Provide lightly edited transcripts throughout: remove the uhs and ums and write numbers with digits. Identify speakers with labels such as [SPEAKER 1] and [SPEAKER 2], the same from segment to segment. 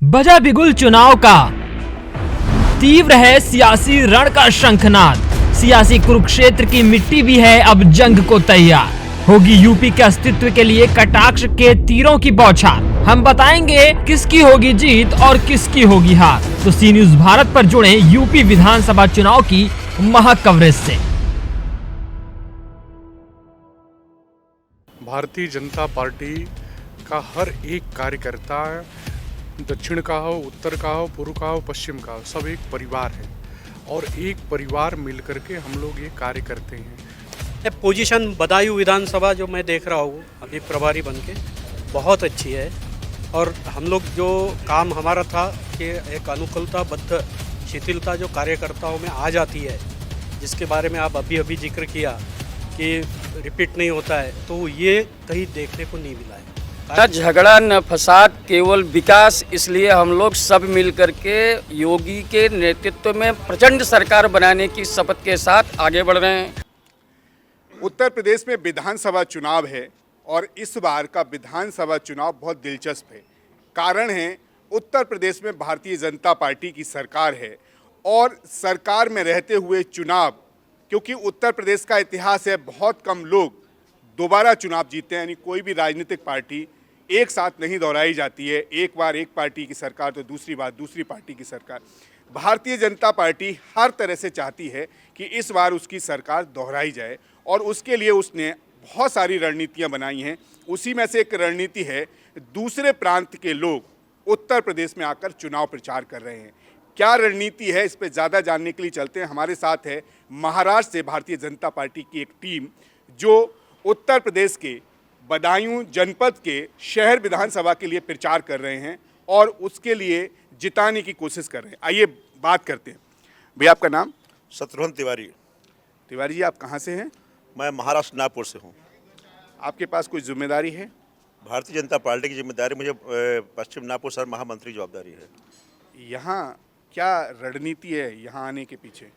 [SPEAKER 1] बजा बिगुल चुनाव का, तीव्र है सियासी रण का शंखनाद। सियासी कुरुक्षेत्र की मिट्टी भी है अब जंग को तैयार। होगी यूपी के अस्तित्व के लिए कटाक्ष के तीरों की बौछार। हम बताएंगे किसकी होगी जीत और किसकी होगी हार। तो सी न्यूज भारत पर जुड़े यूपी विधानसभा चुनाव की महक कवरेज से।
[SPEAKER 2] भारतीय जनता पार्टी का हर एक कार्यकर्ता, दक्षिण का हो, उत्तर का हो, पूर्व का हो, पश्चिम का हो, सब एक परिवार है और एक परिवार मिलकर के हम लोग ये कार्य करते हैं।
[SPEAKER 3] पोजीशन बदायूं विधानसभा जो मैं देख रहा हूँ अभी प्रभारी बन के, बहुत अच्छी है। और हम लोग जो काम हमारा था कि एक अनुकूलताबद्ध शिथिलता जो कार्यकर्ताओं में आ जाती है, जिसके बारे में आप अभी जिक्र किया कि रिपीट नहीं होता है, तो ये कहीं देखने को नहीं मिला है।
[SPEAKER 4] न झगड़ा न फसाद, केवल विकास। इसलिए हम लोग सब मिल करके योगी के नेतृत्व में प्रचंड सरकार बनाने की शपथ के साथ आगे बढ़ रहे हैं।
[SPEAKER 5] उत्तर प्रदेश में विधानसभा चुनाव है और इस बार का विधानसभा चुनाव बहुत दिलचस्प है। कारण है उत्तर प्रदेश में भारतीय जनता पार्टी की सरकार है और सरकार में रहते हुए चुनाव, क्योंकि उत्तर प्रदेश का इतिहास है, बहुत कम लोग दोबारा चुनाव जीते हैं। यानी कोई भी राजनीतिक पार्टी एक साथ नहीं दोहराई जाती है। एक बार एक पार्टी की सरकार तो दूसरी बार दूसरी पार्टी की सरकार। भारतीय जनता पार्टी हर तरह से चाहती है कि इस बार उसकी सरकार दोहराई जाए और उसके लिए उसने बहुत सारी रणनीतियां बनाई हैं। उसी में से एक रणनीति है, दूसरे प्रांत के लोग उत्तर प्रदेश में आकर चुनाव प्रचार कर रहे हैं। क्या रणनीति है, इस पर ज़्यादा जानने के लिए चलते हैं। हमारे साथ है महाराष्ट्र से भारतीय जनता पार्टी की एक टीम जो उत्तर प्रदेश के बदायूं जनपद के शहर विधानसभा के लिए प्रचार कर रहे हैं और उसके लिए जिताने की कोशिश कर रहे हैं। आइए बात करते हैं। भैया आपका नाम?
[SPEAKER 6] शत्रुघ्न तिवारी।
[SPEAKER 5] तिवारी जी, आप कहाँ से हैं?
[SPEAKER 6] मैं महाराष्ट्र नागपुर से हूँ।
[SPEAKER 5] आपके पास कोई जिम्मेदारी है?
[SPEAKER 6] भारतीय जनता पार्टी की जिम्मेदारी, मुझे पश्चिम नागपुर शहर महामंत्री जवाबदारी है।
[SPEAKER 5] यहाँ क्या रणनीति है यहाँ आने के पीछे?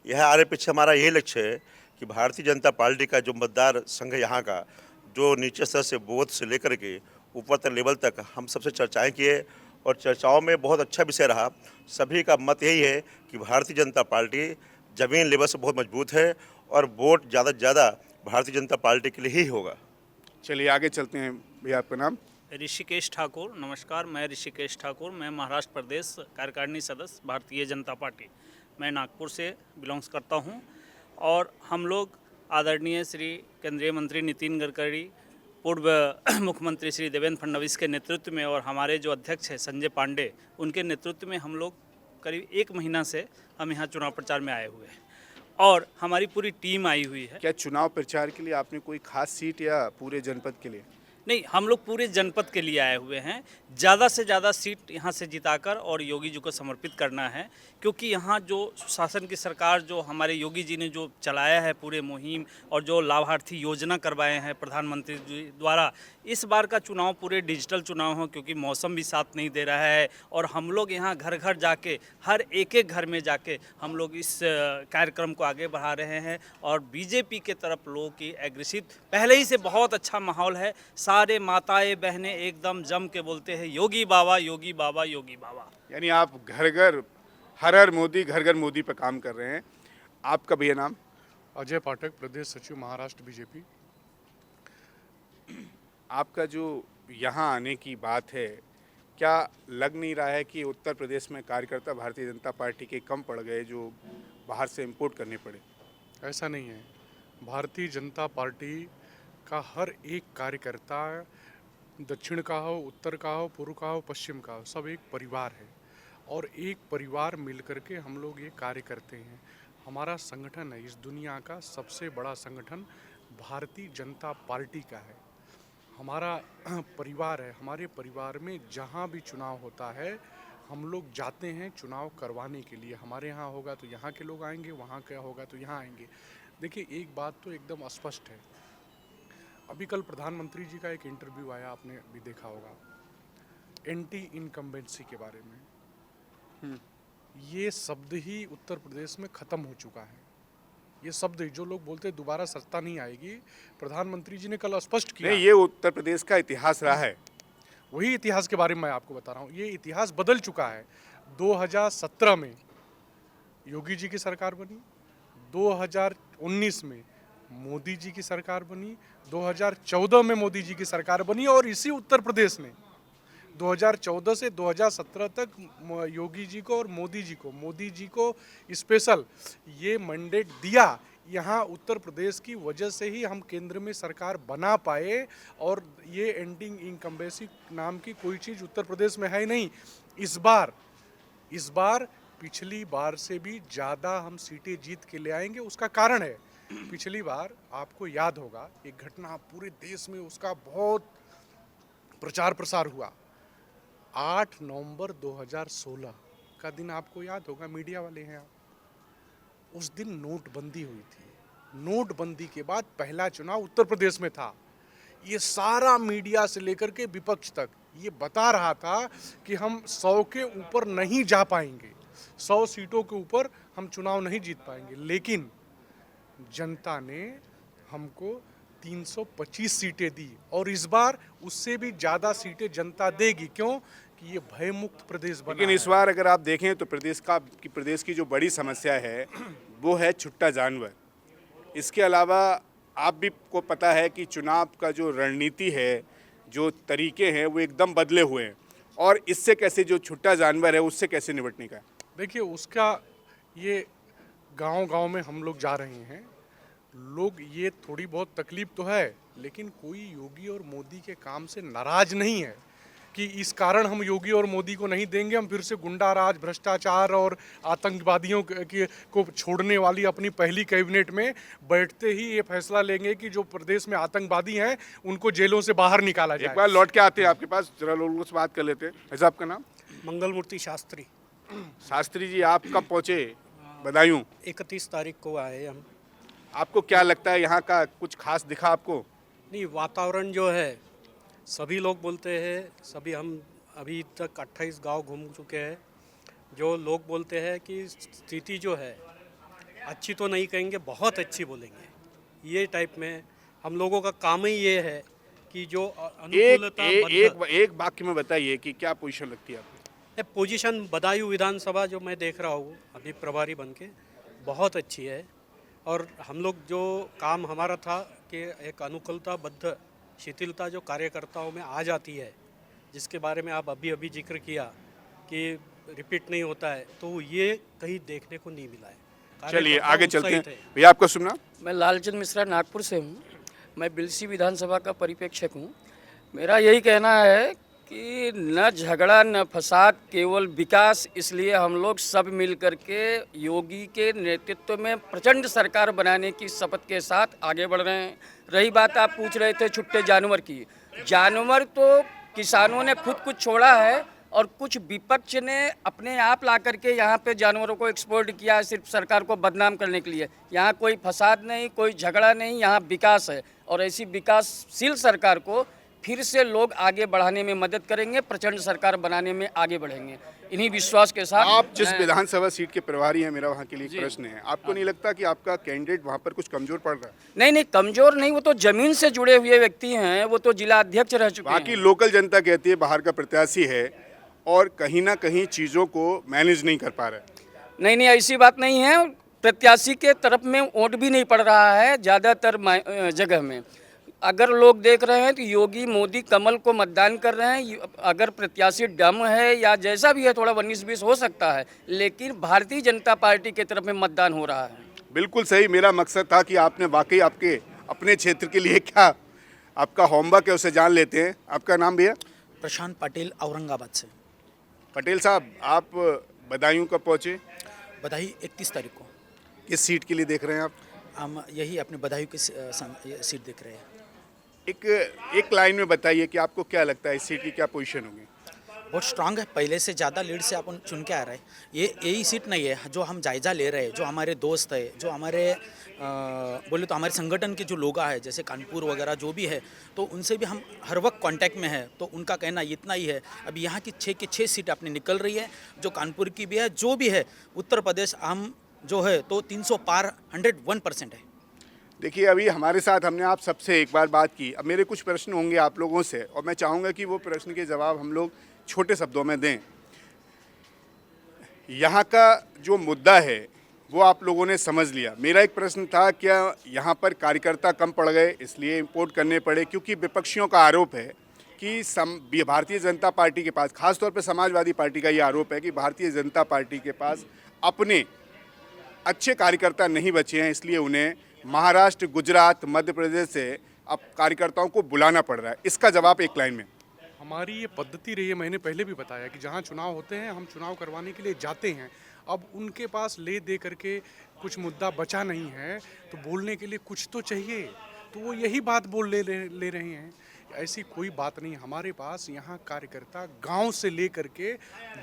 [SPEAKER 6] यह आने पीछे हमारा यही लक्ष्य है कि भारतीय जनता पार्टी का जो मतदार संघ यहाँ का, जो नीचे स्तर से बूथ से लेकर के ऊपर तक लेवल तक हम सबसे चर्चाएं किए और चर्चाओं में बहुत अच्छा विषय रहा। सभी का मत यही है कि भारतीय जनता पार्टी जमीन लेवल से बहुत मजबूत है और वोट ज़्यादा से ज़्यादा भारतीय जनता पार्टी के लिए ही होगा।
[SPEAKER 5] चलिए आगे चलते हैं। भैया आपका नाम?
[SPEAKER 7] ऋषिकेश ठाकुर। नमस्कार, मैं ऋषिकेश ठाकुर। मैं महाराष्ट्र प्रदेश कार्यकारिणी सदस्य भारतीय जनता पार्टी। मैं नागपुर से बिलोंग्स करता हूं और हम लोग आदरणीय श्री केंद्रीय मंत्री नितिन गडकरी, पूर्व मुख्यमंत्री श्री देवेंद्र फडणवीस के नेतृत्व में और हमारे जो अध्यक्ष हैं संजय पांडे, उनके नेतृत्व में हम लोग करीब 1 महीना से हम यहाँ चुनाव प्रचार में आए हुए हैं और हमारी पूरी टीम आई हुई है।
[SPEAKER 5] क्या चुनाव प्रचार के लिए आपने कोई खास सीट या पूरे जनपद के लिए?
[SPEAKER 7] नहीं, हम लोग पूरे जनपद के लिए आए हुए हैं। ज़्यादा से ज़्यादा सीट यहाँ से जिताकर और योगी जी को समर्पित करना है, क्योंकि यहाँ जो शासन की सरकार, जो हमारे योगी जी ने जो चलाया है पूरे मुहिम और जो लाभार्थी योजना करवाए हैं प्रधानमंत्री जी द्वारा, इस बार का चुनाव पूरे डिजिटल चुनाव हो, क्योंकि मौसम भी साथ नहीं दे रहा है और हम लोग यहाँ घर घर जाके, हर एक घर में जाके हम लोग इस कार्यक्रम को आगे बढ़ा रहे हैं। और बीजेपी के तरफ लोगों की एग्रेसिव पहले ही से बहुत अच्छा माहौल है। सारे माताएं बहनें एकदम जम के बोलते हैं योगी बाबा, योगी बाबा, योगी बाबा।
[SPEAKER 5] यानी आप घर घर हर हर मोदी, घर घर मोदी पर काम कर रहे हैं। आपका भैया नाम?
[SPEAKER 2] अजय पाठक, प्रदेश सचिव महाराष्ट्र बीजेपी।
[SPEAKER 5] आपका जो यहाँ आने की बात है, क्या लग नहीं रहा है कि उत्तर प्रदेश में कार्यकर्ता भारतीय जनता पार्टी के कम पड़ गए जो बाहर से इंपोर्ट करने पड़े?
[SPEAKER 2] ऐसा नहीं है। भारतीय जनता पार्टी का हर एक कार्यकर्ता, दक्षिण का हो, उत्तर का हो, पूर्व का हो, पश्चिम का हो, सब एक परिवार है और एक परिवार मिलकर के हम लोग ये कार्य करते हैं। हमारा संगठन है, इस दुनिया का सबसे बड़ा संगठन भारतीय जनता पार्टी का है। हमारा परिवार है। हमारे परिवार में जहाँ भी चुनाव होता है हम लोग जाते हैं चुनाव करवाने के लिए। हमारे यहाँ होगा तो यहाँ के लोग आएंगे, वहाँ क्या होगा तो यहाँ आएंगे। देखिए, एक बात तो एकदम स्पष्ट है। अभी कल प्रधानमंत्री जी का एक इंटरव्यू आया, आपने भी देखा होगा, एंटी इनकम्बेंसी के बारे में। ये शब्द ही उत्तर प्रदेश में ख़त्म हो चुका है। ये शब्द जो लोग बोलते हैं दोबारा सत्ता नहीं आएगी, प्रधानमंत्री जी ने कल स्पष्ट किया।
[SPEAKER 5] नहीं, ये उत्तर प्रदेश का इतिहास रहा है।
[SPEAKER 2] वही इतिहास के बारे में मैं आपको बता रहा हूँ। ये इतिहास बदल चुका है। 2017 में योगी जी की सरकार बनी, 2019 में मोदी जी की सरकार बनी, 2014 में मोदी जी की सरकार बनी, और इसी उत्तर प्रदेश ने 2014 से 2017 तक योगी जी को और मोदी जी को स्पेशल ये मैंडेट दिया। यहाँ उत्तर प्रदेश की वजह से ही हम केंद्र में सरकार बना पाए, और ये एंडिंग इनकम्बेंसी नाम की कोई चीज़ उत्तर प्रदेश में है ही नहीं। इस बार पिछली बार से भी ज़्यादा हम सीटें जीत के ले आएंगे। उसका कारण है, पिछली बार आपको याद होगा एक घटना पूरे देश में उसका बहुत प्रचार प्रसार हुआ। 8 नवंबर 2016 का दिन आपको याद होगा, मीडिया वाले हैं आप, उस दिन नोटबंदी हुई थी। नोटबंदी के बाद पहला चुनाव उत्तर प्रदेश में था। ये सारा मीडिया से लेकर के विपक्ष तक ये बता रहा था कि हम 100 के ऊपर नहीं जा पाएंगे, 100 सीटों के ऊपर हम चुनाव नहीं जीत पाएंगे। लेकिन जनता ने हमको 325 सीटें दी, और इस बार उससे भी ज़्यादा सीटें जनता देगी। क्यों? कि ये भयमुक्त प्रदेश बना।
[SPEAKER 5] लेकिन इस बार अगर आप देखें तो प्रदेश की जो बड़ी समस्या है वो है छुट्टा जानवर। इसके अलावा आप भी को पता है कि चुनाव का जो रणनीति है, जो तरीके हैं, वो एकदम बदले हुए हैं, और इससे कैसे जो छुट्टा जानवर है उससे कैसे निपटने का।
[SPEAKER 2] देखिए, उसका ये गांव-गांव में हम लोग जा रहे हैं, लोग ये थोड़ी बहुत तकलीफ तो है, लेकिन कोई योगी और मोदी के काम से नाराज नहीं है कि इस कारण हम योगी और मोदी को नहीं देंगे, हम फिर से गुंडा राज, भ्रष्टाचार और आतंकवादियों को छोड़ने वाली अपनी पहली कैबिनेट में बैठते ही ये फैसला लेंगे कि जो प्रदेश में आतंकवादी हैं उनको जेलों से बाहर निकाला जाए।
[SPEAKER 5] एक बार लौट के आते हैं आपके पास, जरा लोगों से बात कर लेते हैं। ऐसा आपका नाम?
[SPEAKER 3] मंगल मूर्ति शास्त्री।
[SPEAKER 5] शास्त्री जी, आप कब पहुँचे बदायूं?
[SPEAKER 3] 31 तारीख को आए हम।
[SPEAKER 5] आपको क्या लगता है यहाँ का कुछ खास दिखा आपको?
[SPEAKER 3] नहीं, वातावरण जो है, सभी लोग बोलते हैं, सभी हम अभी तक 28 गांव घूम चुके हैं, जो लोग बोलते हैं कि स्थिति जो है अच्छी तो नहीं कहेंगे, बहुत अच्छी बोलेंगे। ये टाइप में हम लोगों का काम ही ये है कि जो अनुकूलता
[SPEAKER 5] एक वाक्य में बताइए कि क्या पोजीशन लगती है आपको?
[SPEAKER 3] पोजीशन बदायूं विधानसभा जो मैं देख रहा हूँ अभी प्रभारी बन के, बहुत अच्छी है। और हम लोग जो काम हमारा था कि एक अनुकूलताबद्ध शिथिलता जो कार्यकर्ताओं में आ जाती है, जिसके बारे में आप अभी जिक्र किया कि रिपीट नहीं होता है, तो ये कहीं देखने को नहीं मिला है।
[SPEAKER 5] चलिए आगे चलते हैं। भैया, आपका सुनना?
[SPEAKER 4] मैं लालचंद मिश्रा नागपुर से हूँ। मैं बिलसी विधानसभा का परिप्रेक्षक हूँ। मेरा यही कहना है कि न झगड़ा न फसाद, केवल विकास। इसलिए हम लोग सब मिल कर के योगी के नेतृत्व में प्रचंड सरकार बनाने की शपथ के साथ आगे बढ़ रहे हैं। रही बात आप पूछ रहे थे छुट्टे जानवर की, जानवर तो किसानों ने खुद कुछ छोड़ा है, और कुछ विपक्ष ने अपने आप ला करके यहाँ पे जानवरों को एक्सपोर्ट किया है, सिर्फ सरकार को बदनाम करने के लिए। यहाँ कोई फसाद नहीं, कोई झगड़ा नहीं, यहाँ विकास है, और ऐसी विकासशील सरकार को फिर से लोग आगे बढ़ाने में मदद करेंगे, प्रचंड सरकार बनाने में आगे बढ़ेंगे। इन्हीं विश्वास के साथ
[SPEAKER 5] आप जिस विधानसभा सीट के प्रभारी हैं, मेरा वहाँ के लिए एक प्रश्न है, आपको नहीं लगता कि आपका कैंडिडेट वहाँ पर कुछ कमजोर पड़ रहा है?
[SPEAKER 4] नहीं, कमजोर नहीं, वो तो जमीन से जुड़े हुए व्यक्ति हैं, वो तो जिला अध्यक्ष रह चुके हैं।
[SPEAKER 5] बाकी लोकल जनता कहती है बाहर का प्रत्याशी है और कहीं ना कहीं चीज़ों को मैनेज नहीं कर पा रहा है।
[SPEAKER 4] नहीं, ऐसी बात नहीं है। प्रत्याशी के तरफ में वोट भी नहीं पड़ रहा है ज़्यादातर जगह में। अगर लोग देख रहे हैं तो योगी मोदी कमल को मतदान कर रहे हैं। अगर प्रत्याशी डम है या जैसा भी है, थोड़ा 19-20 हो सकता है, लेकिन भारतीय जनता पार्टी की तरफ में मतदान हो रहा है।
[SPEAKER 5] बिल्कुल सही। मेरा मकसद था कि आपने वाकई आपके अपने क्षेत्र के लिए क्या आपका होमवर्क है उसे जान लेते हैं। आपका नाम भैया?
[SPEAKER 8] प्रशांत पटेल, औरंगाबाद से।
[SPEAKER 5] पटेल साहब, आप बदायूं कब पहुँचे?
[SPEAKER 8] बधाई 31 तारीख को।
[SPEAKER 5] किस सीट के लिए देख रहे हैं आप?
[SPEAKER 8] हम यही अपने बधाई की सीट देख रहे हैं।
[SPEAKER 5] एक लाइन में बताइए कि आपको क्या लगता है इस सीट की क्या पोजीशन होगी?
[SPEAKER 8] बहुत स्ट्रांग है, पहले से ज़्यादा लीड से अपन चुन के आ रहे हैं। ये यही सीट नहीं है जो हम जायज़ा ले रहे हैं, जो हमारे दोस्त है, जो हमारे बोले तो हमारे संगठन के जो लोग हैं, जैसे कानपुर वगैरह जो भी है, तो उनसे भी हम हर वक्त कांटेक्ट में है। तो उनका कहना इतना ही है। अभी यहाँ की 6 की 6 सीट अपनी निकल रही है, जो कानपुर की भी है, जो भी है। उत्तर प्रदेश हम जो है तो 300 पार 101% है।
[SPEAKER 5] देखिए, अभी हमारे साथ हमने आप सबसे एक बार बात की। अब मेरे कुछ प्रश्न होंगे आप लोगों से और मैं चाहूँगा कि वो प्रश्न के जवाब हम लोग छोटे शब्दों में दें। यहाँ का जो मुद्दा है वो आप लोगों ने समझ लिया। मेरा एक प्रश्न था, क्या यहाँ पर कार्यकर्ता कम पड़ गए इसलिए इंपोर्ट करने पड़े? क्योंकि विपक्षियों का आरोप है कि भारतीय जनता पार्टी के पास, खासतौर पर समाजवादी पार्टी का ये आरोप है कि भारतीय जनता पार्टी के पास अपने अच्छे कार्यकर्ता नहीं बचे हैं, इसलिए उन्हें महाराष्ट्र, गुजरात, मध्य प्रदेश से अब कार्यकर्ताओं को बुलाना पड़ रहा है। इसका जवाब एक लाइन में।
[SPEAKER 2] हमारी ये पद्धति रही है, मैंने पहले भी बताया कि जहाँ चुनाव होते हैं हम चुनाव करवाने के लिए जाते हैं। अब उनके पास ले दे करके कुछ मुद्दा बचा नहीं है तो बोलने के लिए कुछ तो चाहिए, तो वो यही बात बोल ले रहे हैं। ऐसी कोई बात नहीं। हमारे पास यहाँ कार्यकर्ता गांव से ले करके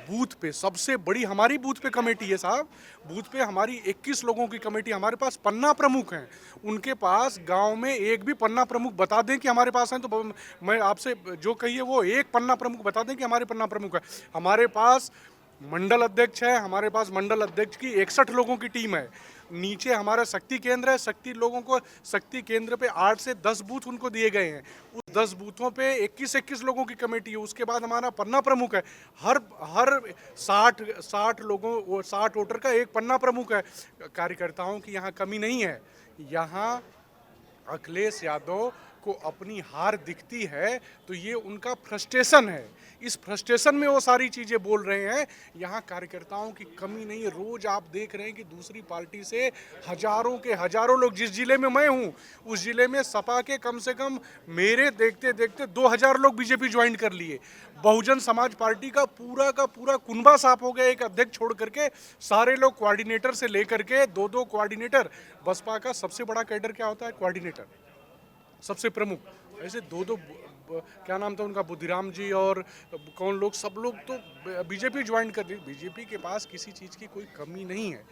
[SPEAKER 2] बूथ पे, सबसे बड़ी हमारी बूथ पे कमेटी है साहब। बूथ पे हमारी 21 लोगों की कमेटी, हमारे पास पन्ना प्रमुख हैं। उनके पास गांव में एक भी पन्ना प्रमुख बता दें कि हमारे पास हैं तो मैं आपसे जो कहिए वो एक पन्ना प्रमुख बता दें कि हमारे पन्ना प्रमुख है। हमारे पास मंडल अध्यक्ष है, हमारे पास मंडल अध्यक्ष की 61 लोगों की टीम है। नीचे हमारा शक्ति केंद्र है, शक्ति लोगों को शक्ति केंद्र पे 8 से 10 बूथ उनको दिए गए हैं। उस 10 बूथों पे 21 लोगों की कमेटी है। उसके बाद हमारा पन्ना प्रमुख है। हर 60 लोगों, 60 वोटर का एक पन्ना प्रमुख है। कार्यकर्ताओं की यहाँ कमी नहीं है। यहाँ अखिलेश यादव को अपनी हार दिखती है तो ये उनका फ्रस्ट्रेशन है। इस फ्रस्ट्रेशन में वो सारी चीज़ें बोल रहे हैं। यहाँ कार्यकर्ताओं की कमी नहीं है। रोज़ आप देख रहे हैं कि दूसरी पार्टी से हजारों के हजारों लोग, जिस जिले में मैं हूँ उस जिले में सपा के कम से कम मेरे देखते देखते 2000 लोग बीजेपी ज्वाइन कर लिए। बहुजन समाज पार्टी का पूरा कुनबा साफ हो गया। एक अध्यक्ष छोड़ करके सारे लोग कोऑर्डिनेटर से लेकर के 2-2 कोऑर्डिनेटर। बसपा का सबसे बड़ा कैडर क्या होता है? कोऑर्डिनेटर, सबसे प्रमुख। ऐसे 2-2 क्या नाम था उनका, बुद्धिराम जी और कौन लोग, सब लोग तो बीजेपी ज्वाइन कर दी। बीजेपी के पास किसी चीज़ की कोई कमी नहीं है।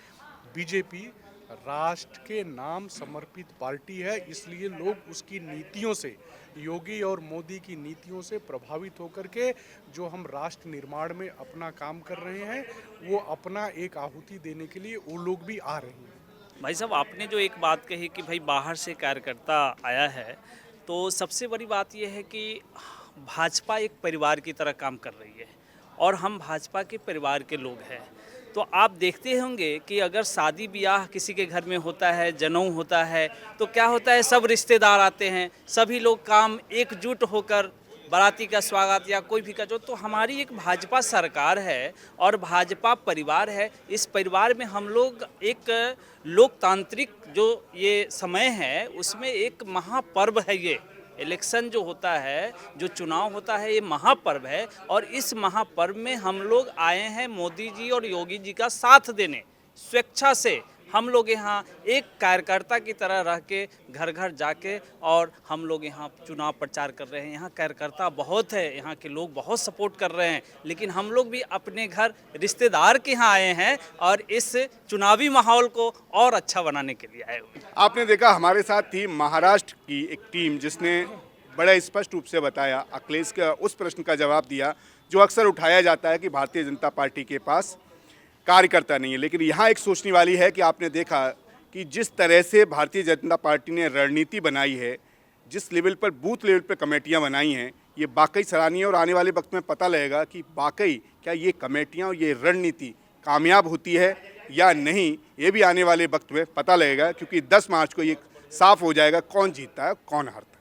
[SPEAKER 2] बीजेपी राष्ट्र के नाम समर्पित पार्टी है, इसलिए लोग उसकी नीतियों से, योगी और मोदी की नीतियों से प्रभावित होकर के जो हम राष्ट्र निर्माण में अपना काम कर रहे हैं वो अपना एक आहुति देने के लिए वो लोग भी आ रहे हैं।
[SPEAKER 7] भाई साहब, आपने जो एक बात कही कि भाई बाहर से कार्यकर्ता आया है, तो सबसे बड़ी बात यह है कि भाजपा एक परिवार की तरह काम कर रही है और हम भाजपा के परिवार के लोग हैं। तो आप देखते होंगे कि अगर शादी ब्याह किसी के घर में होता है, जनेऊ होता है, तो क्या होता है, सब रिश्तेदार आते हैं, सभी लोग काम एकजुट होकर बाराती का स्वागत या कोई भी का जो। तो हमारी एक भाजपा सरकार है और भाजपा परिवार है। इस परिवार में हम लोग एक लोकतांत्रिक जो ये समय है उसमें एक महापर्व है। ये इलेक्शन जो होता है, जो चुनाव होता है, ये महापर्व है और इस महापर्व में हम लोग आए हैं मोदी जी और योगी जी का साथ देने। स्वेच्छा से हम लोग यहाँ एक कार्यकर्ता की तरह रह के घर घर जाके और हम लोग यहाँ चुनाव प्रचार कर रहे हैं। यहाँ कार्यकर्ता बहुत है, यहाँ के लोग बहुत सपोर्ट कर रहे हैं, लेकिन हम लोग भी अपने घर रिश्तेदार के यहाँ आए हैं और इस चुनावी माहौल को और अच्छा बनाने के लिए आए हुए हैं।
[SPEAKER 5] आपने देखा हमारे साथ थी महाराष्ट्र की एक टीम जिसने बड़ा स्पष्ट रूप से बताया, अखिलेश का उस प्रश्न का जवाब दिया जो अक्सर उठाया जाता है कि भारतीय जनता पार्टी के पास कार्यकर्ता नहीं है। लेकिन यहाँ एक सोचने वाली है कि आपने देखा कि जिस तरह से भारतीय जनता पार्टी ने रणनीति बनाई है, जिस लेवल पर बूथ लेवल पर कमेटियाँ बनाई हैं, ये वाकई सराहनीय। और आने वाले वक्त में पता लगेगा कि वाकई क्या ये कमेटियाँ और ये रणनीति कामयाब होती है या नहीं, ये भी आने वाले वक्त में पता लगेगा। क्योंकि 10 मार्च को ये साफ हो जाएगा कौन जीतता है कौन हारता है।